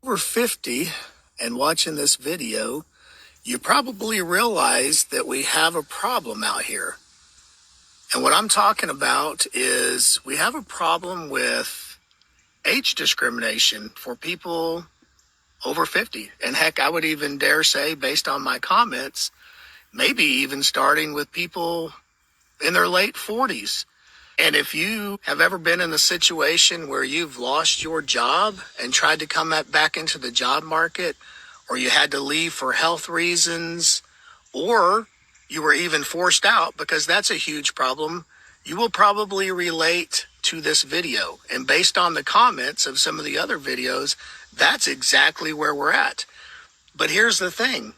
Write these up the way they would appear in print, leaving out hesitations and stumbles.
Over 50 and watching this video, you probably realize that we have a problem out here. And what I'm talking about is we have a problem with age discrimination for people over 50. And heck, I would even dare say, based on my comments, maybe even starting with people in their late 40s. And if you have ever been in a situation where you've lost your job and tried to come back into the job market, or you had to leave for health reasons, or you were even forced out, because that's a huge problem, you will probably relate to this video. And based on the comments of some of the other videos, that's exactly where we're at. But here's the thing.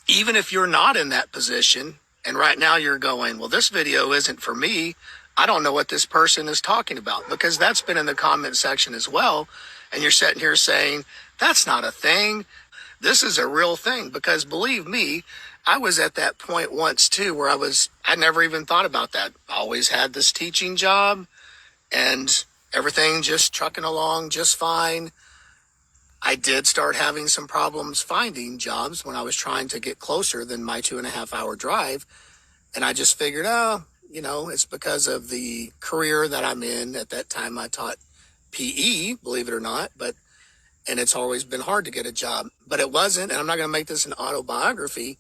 Even if you're not in that position, and right now you're going, well, this video isn't for me, I don't know what this person is talking about, because that's been in the comment section as well. And you're sitting here saying, that's not a thing. This is a real thing, because believe me, I was at that point once too, where I never even thought about that. I always had this teaching job and everything just trucking along just fine. I did start having some problems finding jobs when I was trying to get closer than my 2.5-hour drive. And I just figured, it's because of the career that I'm in. At that time, I taught PE, believe it or not, and it's always been hard to get a job. But it wasn't, and I'm not going to make this an autobiography,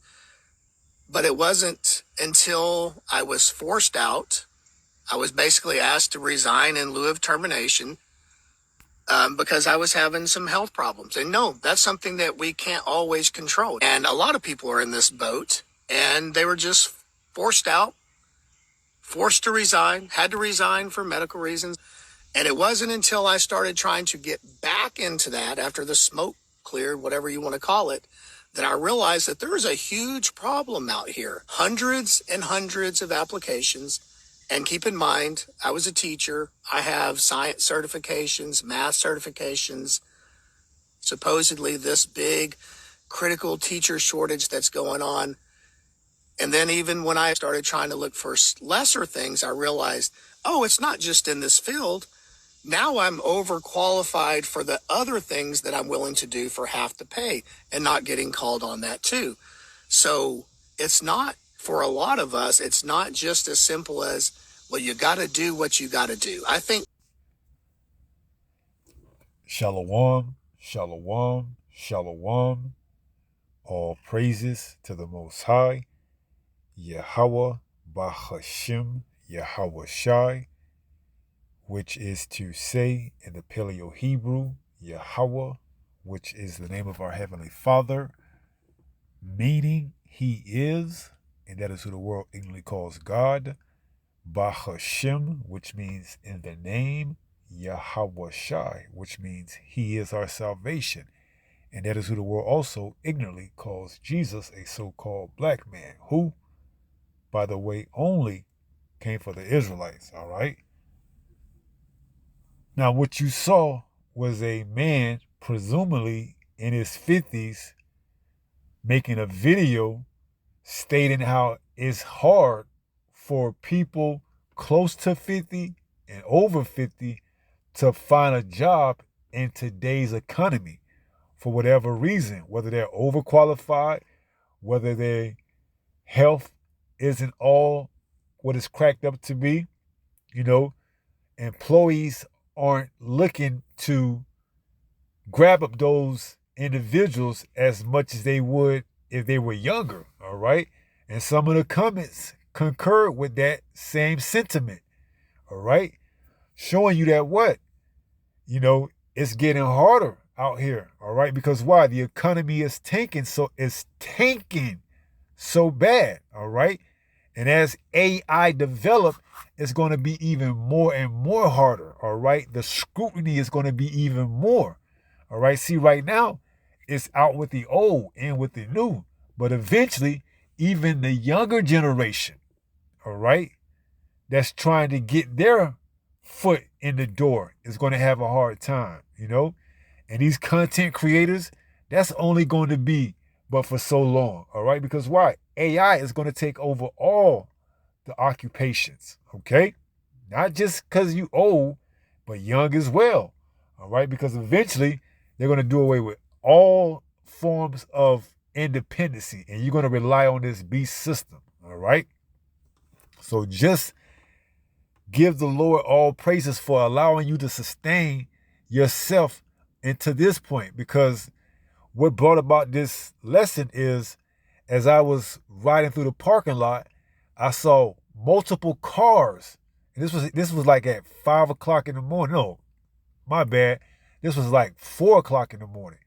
but it wasn't until I was forced out. I was basically asked to resign in lieu of termination because I was having some health problems. And no, that's something that we can't always control. And a lot of people are in this boat, and they were just forced out, forced to resign, had to resign for medical reasons. And it wasn't until I started trying to get back into that, after the smoke cleared, whatever you want to call it, that I realized that there is a huge problem out here. Hundreds and hundreds of applications. And keep in mind, I was a teacher. I have science certifications, math certifications, supposedly this big critical teacher shortage that's going on. And then even when I started trying to look for lesser things, I realized, it's not just in this field. Now I'm overqualified for the other things that I'm willing to do for half the pay and not getting called on that too. So it's not, for a lot of us, it's not just as simple as, well, you got to do what you got to do. I think. Shalom, shalom, shalom. All praises to the Most High. YAHAWAH BAHASHAM YAHAWASHI, which is to say in the Paleo Hebrew, Yahawah, which is the name of our Heavenly Father, meaning He is, and that is who the world ignorantly calls God. Bahashem, which means in the name, Yahawashi, which means He is our salvation. And that is who the world also ignorantly calls Jesus, a so-called black man, who, by the way, only came for the Israelites, all right? Now, what you saw was a man, presumably in his 50s, making a video stating how it's hard for people close to 50 and over 50 to find a job in today's economy for whatever reason, whether they're overqualified, whether their health isn't all what it's cracked up to be. Employees aren't looking to grab up those individuals as much as they would if they were younger, all right? And some of the comments concur with that same sentiment, all right? Showing you that what? It's getting harder out here, all right? Because why? The economy is tanking so bad, all right? And as AI develop, it's going to be even more and more harder, all right? The scrutiny is going to be even more, all right? See, right now, it's out with the old and with the new. But eventually, even the younger generation, all right, that's trying to get their foot in the door is going to have a hard time, And these content creators, that's only going to be but for so long, all right? Because why? AI is going to take over all the occupations, okay? Not just because you old, but young as well, all right? Because eventually They're going to do away with all forms of independency, and you're going to rely on this beast system. All right. So just give the Lord all praises for allowing you to sustain yourself into this point, because what brought about this lesson is, as I was riding through the parking lot, I saw multiple cars. And this was like at 5 o'clock in the morning. No, my bad. This was like 4 o'clock in the morning.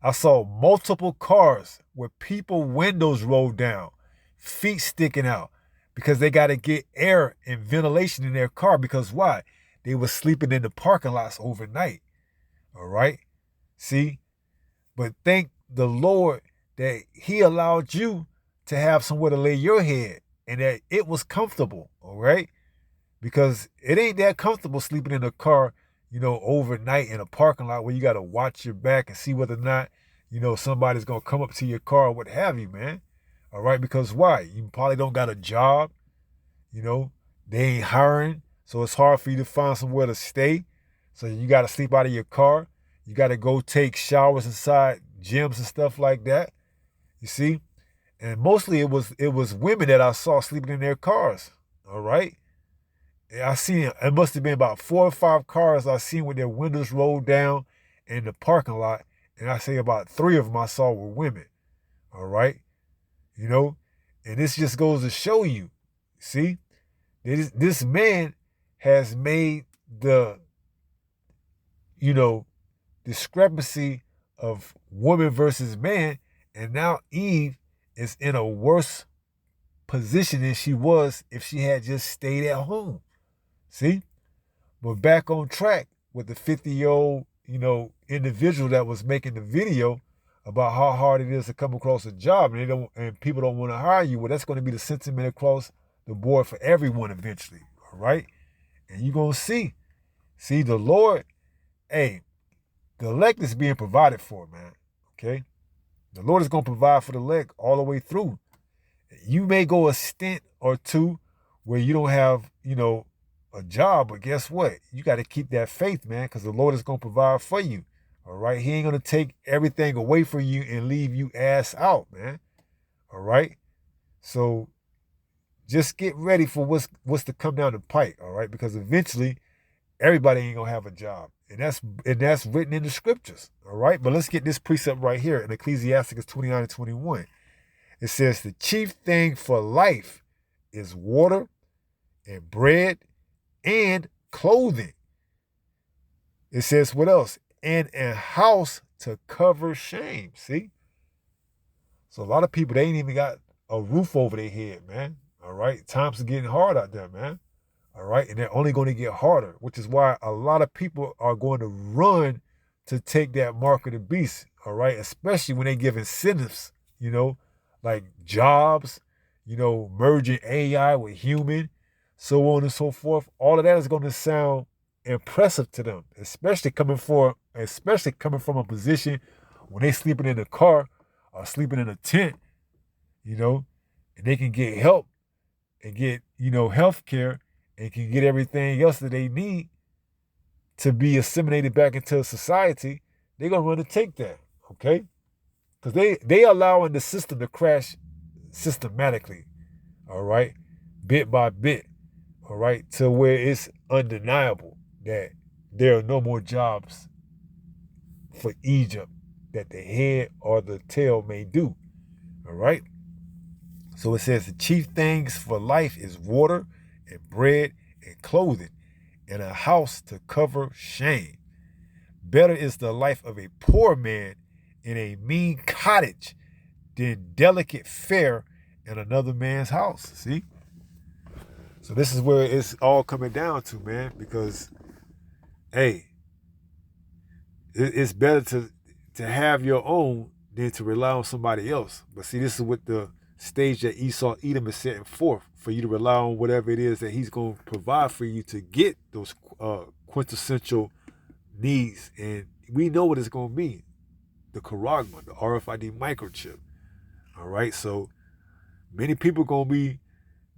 I saw multiple cars with people windows rolled down, feet sticking out, because they got to get air and ventilation in their car. Because why? They were sleeping in the parking lots overnight. All right? See? But thank the Lord that he allowed you to have somewhere to lay your head and that it was comfortable. All right? Because it ain't that comfortable sleeping in a car, overnight in a parking lot where you got to watch your back and see whether or not, somebody's going to come up to your car or what have you, man. All right? Because why? You probably don't got a job. They ain't hiring. So it's hard for you to find somewhere to stay. So you got to sleep out of your car. You got to go take showers inside gyms and stuff like that. You see? And mostly it was women that I saw sleeping in their cars. All right? I seen it must have been about 4 or 5 cars I seen with their windows rolled down in the parking lot. And I say about 3 of them I saw were women. All right? And this just goes to show you, see, this man has made the, discrepancy of woman versus man, and now Eve is in a worse position than she was if she had just stayed at home. See? But back on track with the 50-year-old, individual that was making the video about how hard it is to come across a job and people don't want to hire you. Well, that's going to be the sentiment across the board for everyone eventually. All right? And you're going to see. See, the Lord, hey, the elect is being provided for, man. Okay? The Lord is going to provide for the elect all the way through. You may go a stint or two where you don't have, a job, but guess what? You got to keep that faith, man, because the Lord is going to provide for you. All right? He ain't going to take everything away from you and leave you ass out, man. All right? So just get ready for what's to come down the pike, all right? Because eventually everybody ain't going to have a job. And that's written in the scriptures, all right? But let's get this precept right here in Ecclesiastes 29 and 21. It says, the chief thing for life is water and bread and clothing. It says what else? And a house to cover shame. See? So a lot of people, they ain't even got a roof over their head, man. All right? Times are getting hard out there, man. All right? And they're only going to get harder, which is why a lot of people are going to run to take that mark of the beast. All right? Especially when they give incentives, like jobs, merging AI with human, so on and so forth. All of that is going to sound impressive to them, especially coming from a position when they sleeping in a car or sleeping in a tent, and they can get help and get, health care and can get everything else that they need to be assimilated back into society. They're going to run to take that, okay? Because they allowing the system to crash systematically, all right, bit by bit, all right, to where it's undeniable that there are no more jobs for Egypt that the head or the tail may do, all right? So it says the chief things for life is water and bread and clothing and a house to cover shame. Better is the life of a poor man in a mean cottage than delicate fare in another man's house. See? So this is where it's all coming down to, man, because, hey, it's better to have your own than to rely on somebody else. But see, this is what the stage that Edom is setting forth, for you to rely on whatever it is that he's going to provide for you to get those quintessential needs. And we know what it's going to be. The Karagma, the RFID microchip. All right, so many people going to be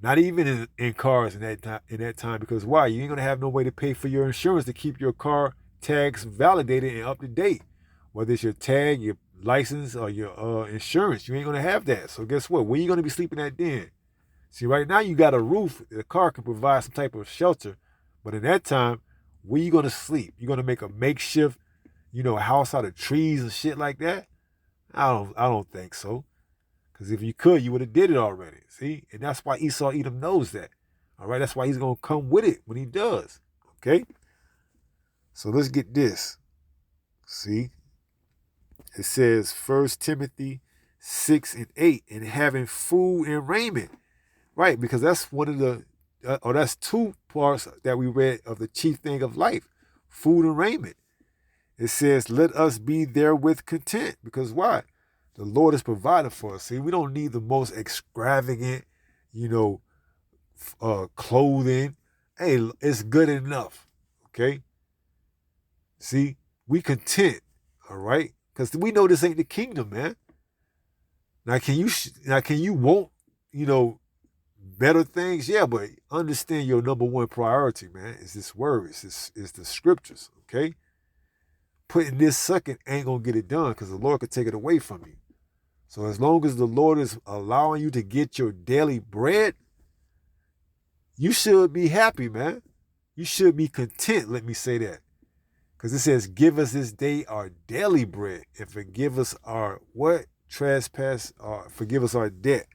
not even in cars in that time, because why? You ain't going to have no way to pay for your insurance to keep your car tags validated and up to date. whether it's your tag, your license, or your insurance. You ain't going to have that. So guess what? Where you going to be sleeping at then? See, right now you got a roof. The car can provide some type of shelter. But in that time, where you going to sleep? You going to make a makeshift, house out of trees and shit like that? I don't think so. Because if you could, you would have did it already. See? And that's why Esau Edom knows that. All right? That's why he's going to come with it when he does. Okay? So let's get this. See? It says 1 Timothy 6 and 8, and having food and raiment. Right? Because that's one of the, that's two parts that we read of the chief thing of life. Food and raiment. It says, let us be therewith content. Because why? The Lord is providing for us. See, we don't need the most extravagant, clothing. Hey, it's good enough. Okay? See, we content. All right? Because we know this ain't the kingdom, man. Now, can you want, better things? Yeah, but understand your number one priority, man, is this word. It's the scriptures. Okay? Putting this second ain't going to get it done because the Lord could take it away from you. So as long as the Lord is allowing you to get your daily bread, you should be happy, man. You should be content, let me say that. Because it says, give us this day our daily bread and forgive us our what? Trespass, forgive us our debt.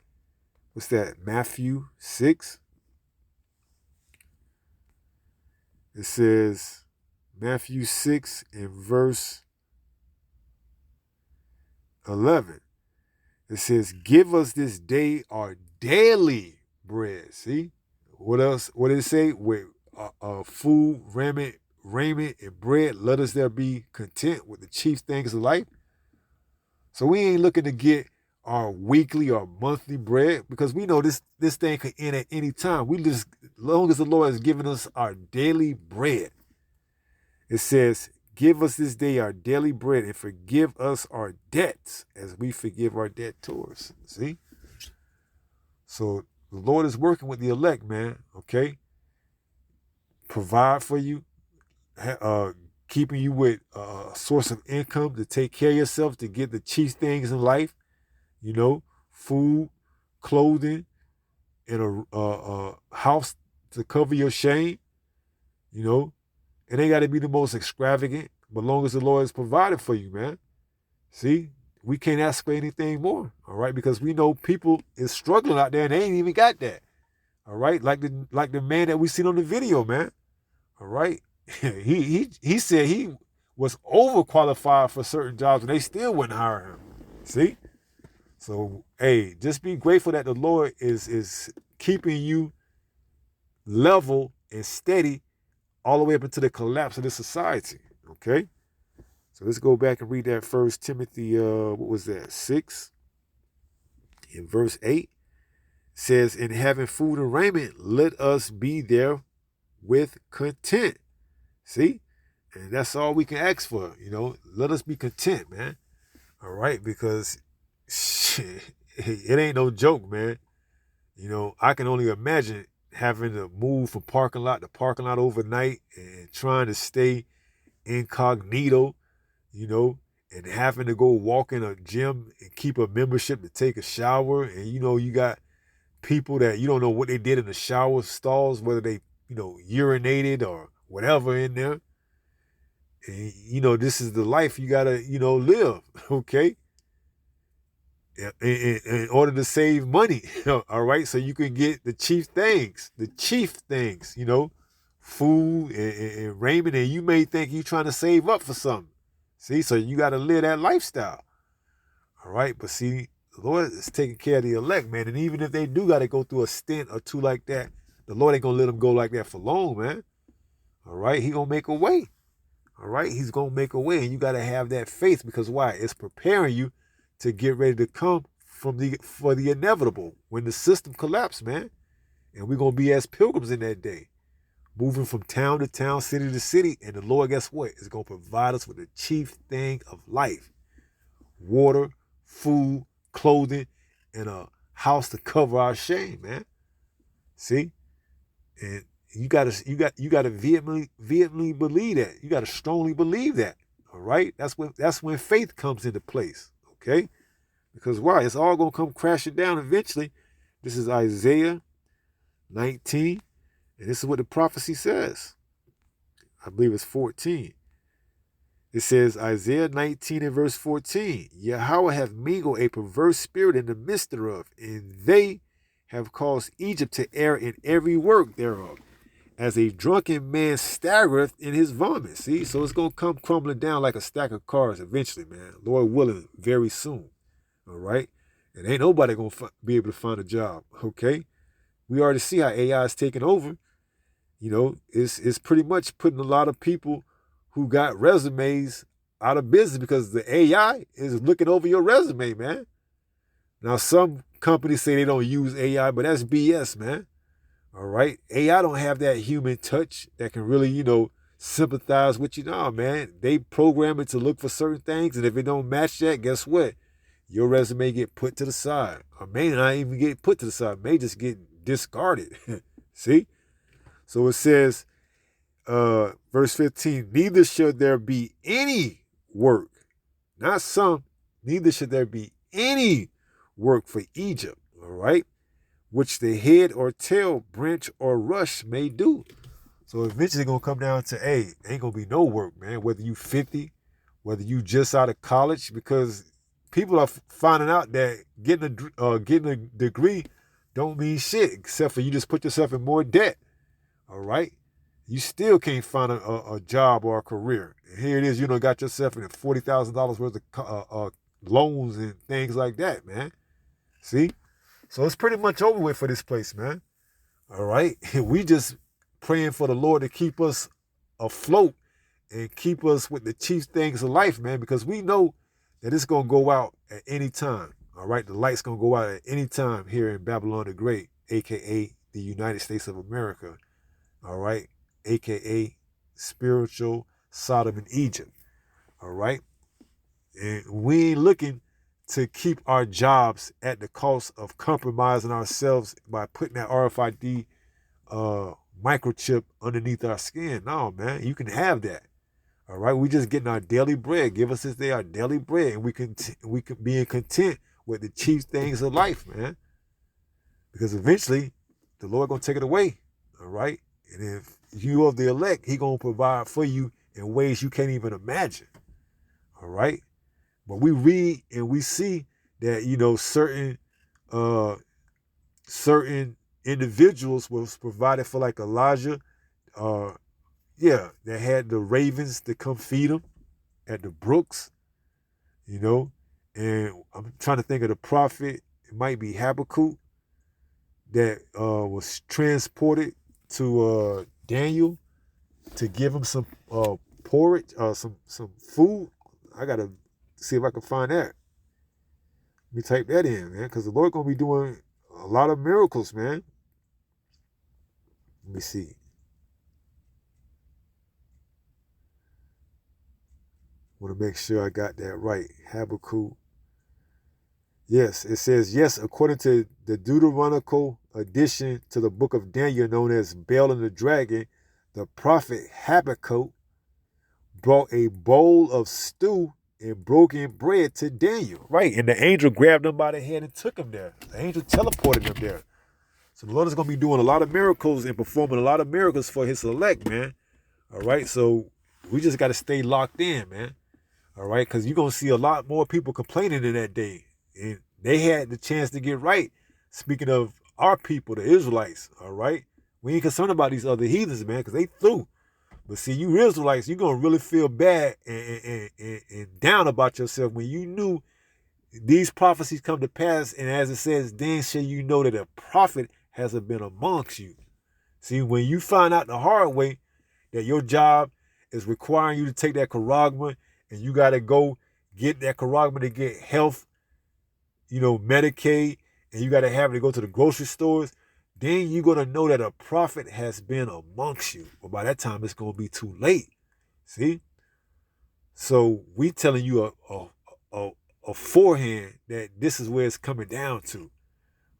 What's that? Matthew 6. It says, Matthew 6 and verse 11. It says, give us this day our daily bread. See? What else? What did it say? With food, raiment, and bread, let us there be content with the chief things of life. So we ain't looking to get our weekly or monthly bread because we know this thing could end at any time. We just, as long as the Lord has given us our daily bread. It says, give us this day our daily bread and forgive us our debts as we forgive our debtors. See? So the Lord is working with the elect, man. Okay? Provide for you, keeping you with a source of income to take care of yourself, to get the chief things in life, food, clothing, and a house to cover your shame, It ain't got to be the most extravagant, but long as the Lord has provided for you, man. See, we can't ask for anything more, all right? Because we know people is struggling out there and they ain't even got that, all right? Like the man that we seen on the video, man, all right? he said he was overqualified for certain jobs and they still wouldn't hire him. See? So, hey, just be grateful that the Lord is keeping you level and steady all the way up into the collapse of this society, okay? So let's go back and read that 1 Timothy, 6? In verse 8, it says, in having food and raiment, let us be there with content. See? And that's all we can ask for, Let us be content, man. All right? Because shit, it ain't no joke, man. I can only imagine having to move from parking lot to parking lot overnight and trying to stay incognito, and having to go walk in a gym and keep a membership to take a shower. And, you got people that you don't know what they did in the shower stalls, whether they, urinated or whatever in there. And, this is the life you got to, live, okay? In order to save money, all right? So you can get the chief things, food and raiment, and you may think you're trying to save up for something. See, so you got to live that lifestyle, all right? But see, the Lord is taking care of the elect, man, and even if they do got to go through a stint or two like that, the Lord ain't going to let them go like that for long, man, all right? He going to make a way, all right? He's going to make a way, and you got to have that faith because why? It's preparing you to get ready to come for the inevitable when the system collapses, man. And we're going to be as pilgrims in that day, moving from town to town, city to city. And the Lord, guess what? Is going to provide us with the chief thing of life: water, food, clothing, and a house to cover our shame, man. See? And you gotta vehemently believe that. You gotta strongly believe that. All right? That's when faith comes into place, okay? Because why? It's all gonna come crashing down eventually. This is Isaiah 19, and this is what the prophecy says. I believe it's 14. It says, Isaiah 19 and verse 14, Yahawah hath mingled a perverse spirit in the midst thereof, and they have caused Egypt to err in every work thereof, as a drunken man staggereth in his vomit. See, so it's going to come crumbling down like a stack of cards eventually, man. Lord willing, very soon. All right? And ain't nobody going to be able to find a job, okay? We already see how AI is taking over. You know, it's pretty much putting a lot of people who got resumes out of business because the AI is looking over your resume, man. Now, some companies say they don't use AI, but that's BS, man. All right? AI don't have that human touch that can really, sympathize with you. No, man. They program it to look for certain things, and if it don't match that, guess what? Your resume get put to the side. Or may not even get put to the side. May just get discarded. See? So it says, verse 15, neither should there be any work, not some, neither should there be any work for Egypt, all right, which the head or tail, branch or rush may do. So eventually going to come down to, hey, ain't going to be no work, man, whether you 50, whether you just out of college, because people are finding out that getting a degree don't mean shit, except for you just put yourself in more debt, all right? You still can't find a job or a career. And here it is, got yourself in $40,000 worth of loans and things like that, man. See? So it's pretty much over with for this place, man. All right? We just praying for the Lord to keep us afloat and keep us with the chief things of life, man, because we know that it's going to go out at any time. All right? The light's going to go out at any time here in Babylon the Great, a.k.a. the United States of America. All right? A.k.a. spiritual Sodom and Egypt, all right? And we ain't looking to keep our jobs at the cost of compromising ourselves by putting that RFID microchip underneath our skin. No, man, you can have that, all right? We just getting our daily bread. Give us this day our daily bread, and we can be content with the chief things of life, man, because eventually the Lord gonna take it away, all right? And if you are the elect, he going to provide for you in ways you can't even imagine. All right? But we read and we see that, certain individuals was provided for, like Elijah. They had the ravens to come feed them at the brooks, and I'm trying to think of the prophet. It might be Habakkuk that was transported to Daniel to give him some porridge, some food. I gotta see if I can find that. Let me type that in, man, because the Lord gonna be doing a lot of miracles, man. Let me see. Want to make sure I got that right. Habakkuk. Yes, it says, yes, according to the Deuteronomical addition to the book of Daniel known as Baal and the Dragon, the prophet Habakkuk brought a bowl of stew and broken bread to Daniel. Right, and the angel grabbed him by the hand and took him there. The angel teleported him there. So the Lord is going to be doing a lot of miracles and performing a lot of miracles for his elect, man. All right, so we just got to stay locked in, man. All right, because you're going to see a lot more people complaining in that day. And they had the chance to get right. Speaking of our people, the Israelites, all right? We ain't concerned about these other heathens, man, because they through. But see, you Israelites, you're going to really feel bad and down about yourself when you knew these prophecies come to pass. And as it says, then shall you know that a prophet hasn't been amongst you. See, when you find out the hard way that your job is requiring you to take that charagma and you got to go get that charagma to get health, Medicaid, and you got to have it to go to the grocery stores, then you're going to know that a prophet has been amongst you. But by that time, it's going to be too late. See? So we telling you a forehand that this is where it's coming down to.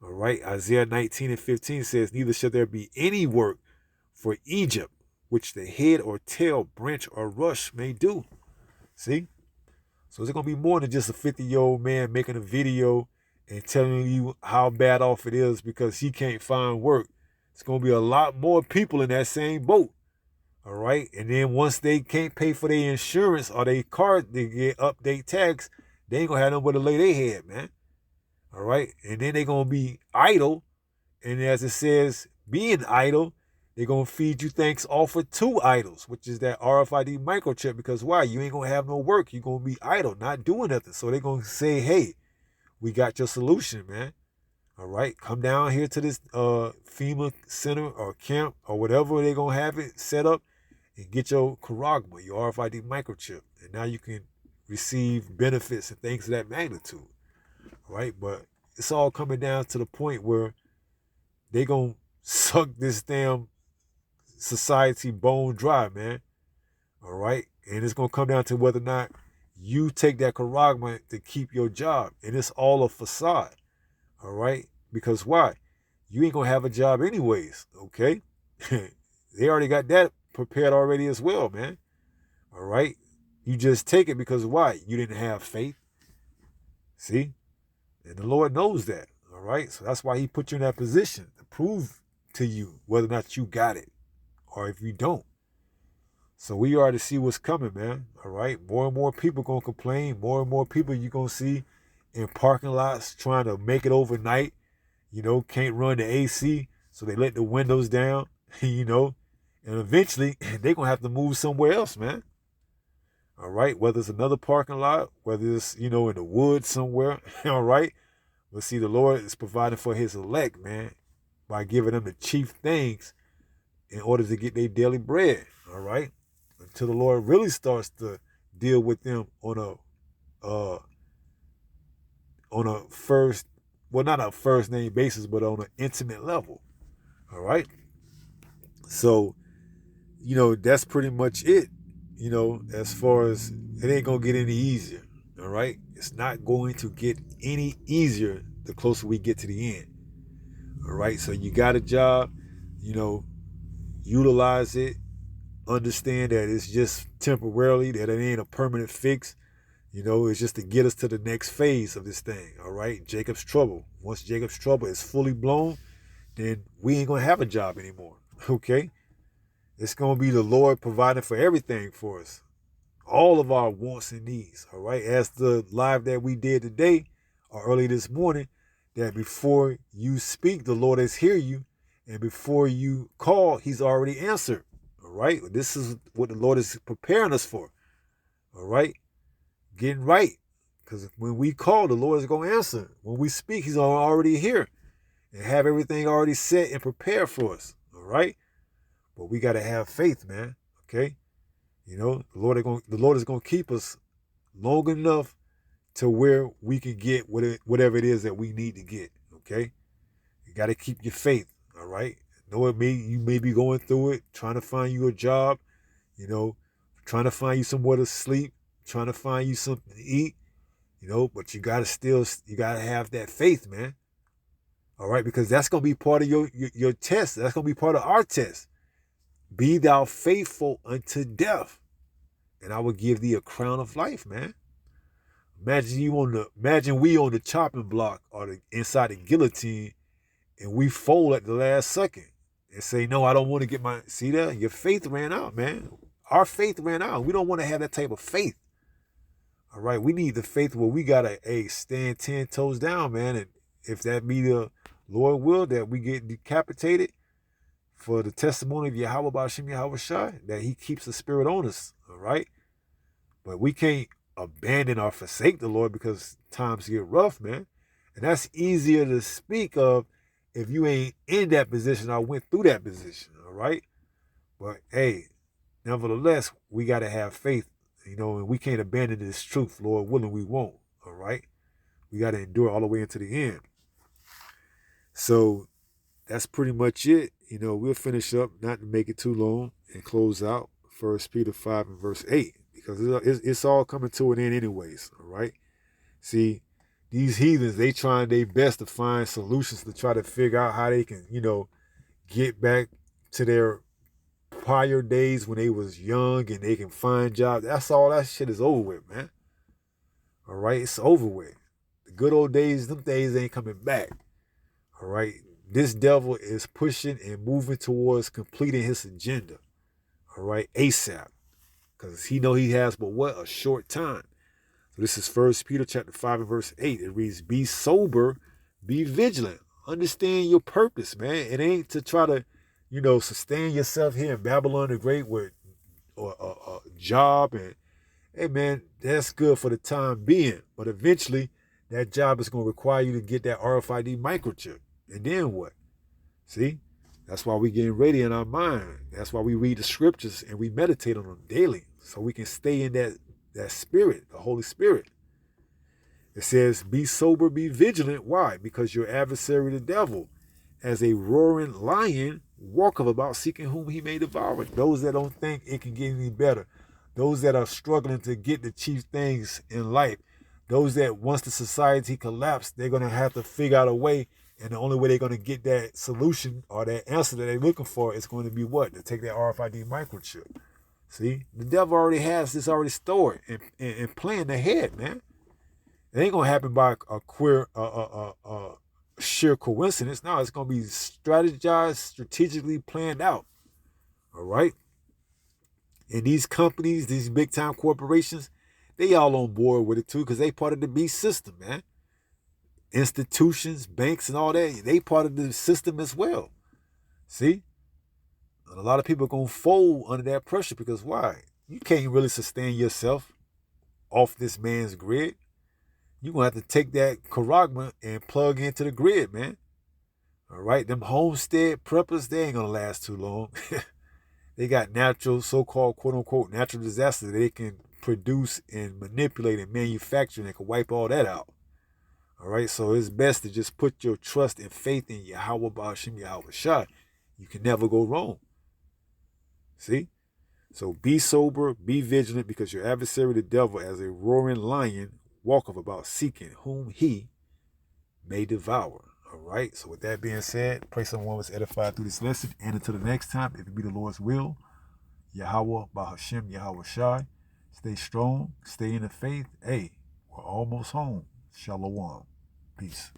All right? Isaiah 19 and 15 says, neither shall there be any work for Egypt, which the head or tail, branch or rush may do. See? So it's going to be more than just a 50-year-old man making a video and telling you how bad off it is because he can't find work. It's going to be a lot more people in that same boat. All right. And then once they can't pay for their insurance or their car, they get update tax, they ain't going to have nowhere to lay their head, man. All right. And then they're going to be idle. And as it says, being idle, they're going to feed you things offered to idols, which is that RFID microchip. Because why? You ain't going to have no work. You're going to be idle, not doing nothing. So they're going to say, hey, we got your solution, man. All right. Come down here to this FEMA center or camp or whatever they're going to have it set up and get your charagma, your RFID microchip. And now you can receive benefits and things of that magnitude. All right. But it's all coming down to the point where they gonna suck this damn society bone dry, man. All right, and it's gonna come down to whether or not you take that charagma to keep your job, and it's all a facade. All right, because why? You ain't gonna have a job anyways. Okay, they already got that prepared already as well, man. All right, you just take it because why? You didn't have faith. See, and the Lord knows that. All right, so that's why He put you in that position to prove to you whether or not you got it or if you don't. So we are to see what's coming, man. All right, more and more people gonna complain. More and more people you gonna see in parking lots trying to make it overnight. You know, can't run the AC, so they let the windows down. You know, and eventually they gonna have to move somewhere else, man. All right, whether it's another parking lot, whether it's in the woods somewhere. All right. But see, the Lord is providing for His elect, man, by giving them the chief things in order to get their daily bread. All right, until the Lord really starts to deal with them on a first, well, not a first name basis, but on an intimate level. All right, so that's pretty much it. As far as it ain't gonna get any easier. All right, it's not going to get any easier the closer we get to the end. All right, so you got a job, utilize it. Understand that it's just temporarily, that it ain't a permanent fix. It's just to get us to the next phase of this thing. All right, Jacob's trouble. Once Jacob's trouble is fully blown, then we ain't gonna have a job anymore. Okay, it's gonna be the Lord providing for everything for us, all of our wants and needs. All right, as the live that we did today or early this morning, that before you speak, the Lord has hear you, and before you call, He's already answered. All right, this is what the Lord is preparing us for. All right, getting right, because when we call, the Lord is going to answer. When we speak, He's already here and have everything already set and prepared for us. All right, but we got to have faith, man. Okay, the Lord is going to keep us long enough to where we can get whatever it is that we need to get. Okay, you got to keep your faith. All right, know you may be going through it, trying to find you a job, trying to find you somewhere to sleep, trying to find you something to eat, but you gotta have that faith, man. All right, because that's gonna be part of your test. That's gonna be part of our test. Be thou faithful unto death, and I will give thee a crown of life, man. Imagine we on the chopping block or inside the guillotine, and we fold at the last second and say, no, I don't want to get my, see that? Your faith ran out, man. Our faith ran out. We don't want to have that type of faith. All right, we need the faith where we got to stand 10 toes down, man. And if that be the Lord will, that we get decapitated for the testimony of YAHAWAH BAHASHAM YAHAWASHI, that He keeps the spirit on us, all right? But we can't abandon or forsake the Lord because times get rough, man. And that's easier to speak of if you ain't in that position or went through that position, all right? But hey, nevertheless, we got to have faith, and we can't abandon this truth. Lord willing, we won't, all right? We got to endure all the way into the end. So that's pretty much it. We'll finish up, not to make it too long, and close out 1 Peter 5 and verse 8, because it's all coming to an end anyways, all right? See, these heathens, they trying their best to find solutions to try to figure out how they can, get back to their prior days when they was young and they can find jobs. That's all that shit is over with, man. All right, it's over with. The good old days, them days ain't coming back. All right, this devil is pushing and moving towards completing his agenda. All right, ASAP, because he know he has but what, a short time. So this is 1 Peter chapter 5 and verse 8. It reads, be sober, be vigilant. Understand your purpose, man. It ain't to try to, sustain yourself here in Babylon the Great with a job. And, hey, man, that's good for the time being. But eventually, that job is going to require you to get that RFID microchip. And then what? See? That's why we getting ready in our mind. That's why we read the scriptures and we meditate on them daily. So we can stay in that spirit, the Holy Spirit. It says, be sober, be vigilant. Why? Because your adversary, the devil, as a roaring lion, walketh about seeking whom he may devour. Those that don't think it can get any better. Those that are struggling to get the chief things in life. Those that once the society collapsed, they're going to have to figure out a way. And the only way they're going to get that solution or that answer that they're looking for is going to be what? To take that RFID microchip. See? The devil already has this already stored and planned ahead, man. It ain't going to happen by a sheer coincidence. No, it's going to be strategized, strategically planned out. All right? And these companies, these big-time corporations, they all on board with it too because they part of the beast system, man. Institutions, banks, and all that, they part of the system as well. See? And a lot of people are going to fold under that pressure because why? You can't really sustain yourself off this man's grid. You're going to have to take that charagma and plug into the grid, man. All right? Them homestead preppers, they ain't going to last too long. They got natural, so-called, quote-unquote, natural disasters that they can produce and manipulate and manufacture and they can wipe all that out. All right? So it's best to just put your trust and faith in YAHAWAH BAHASHAM YAHAWASHI. You can never go wrong. See? So be sober, be vigilant, because your adversary, the devil, as a roaring lion, walketh about seeking whom he may devour. All right. So with that being said, pray someone was edified through this lesson. And until the next time, if it be the Lord's will, YAHAWAH BAHASHAM YAHAWASHI. Stay strong. Stay in the faith. Hey, we're almost home. Shalom. Peace.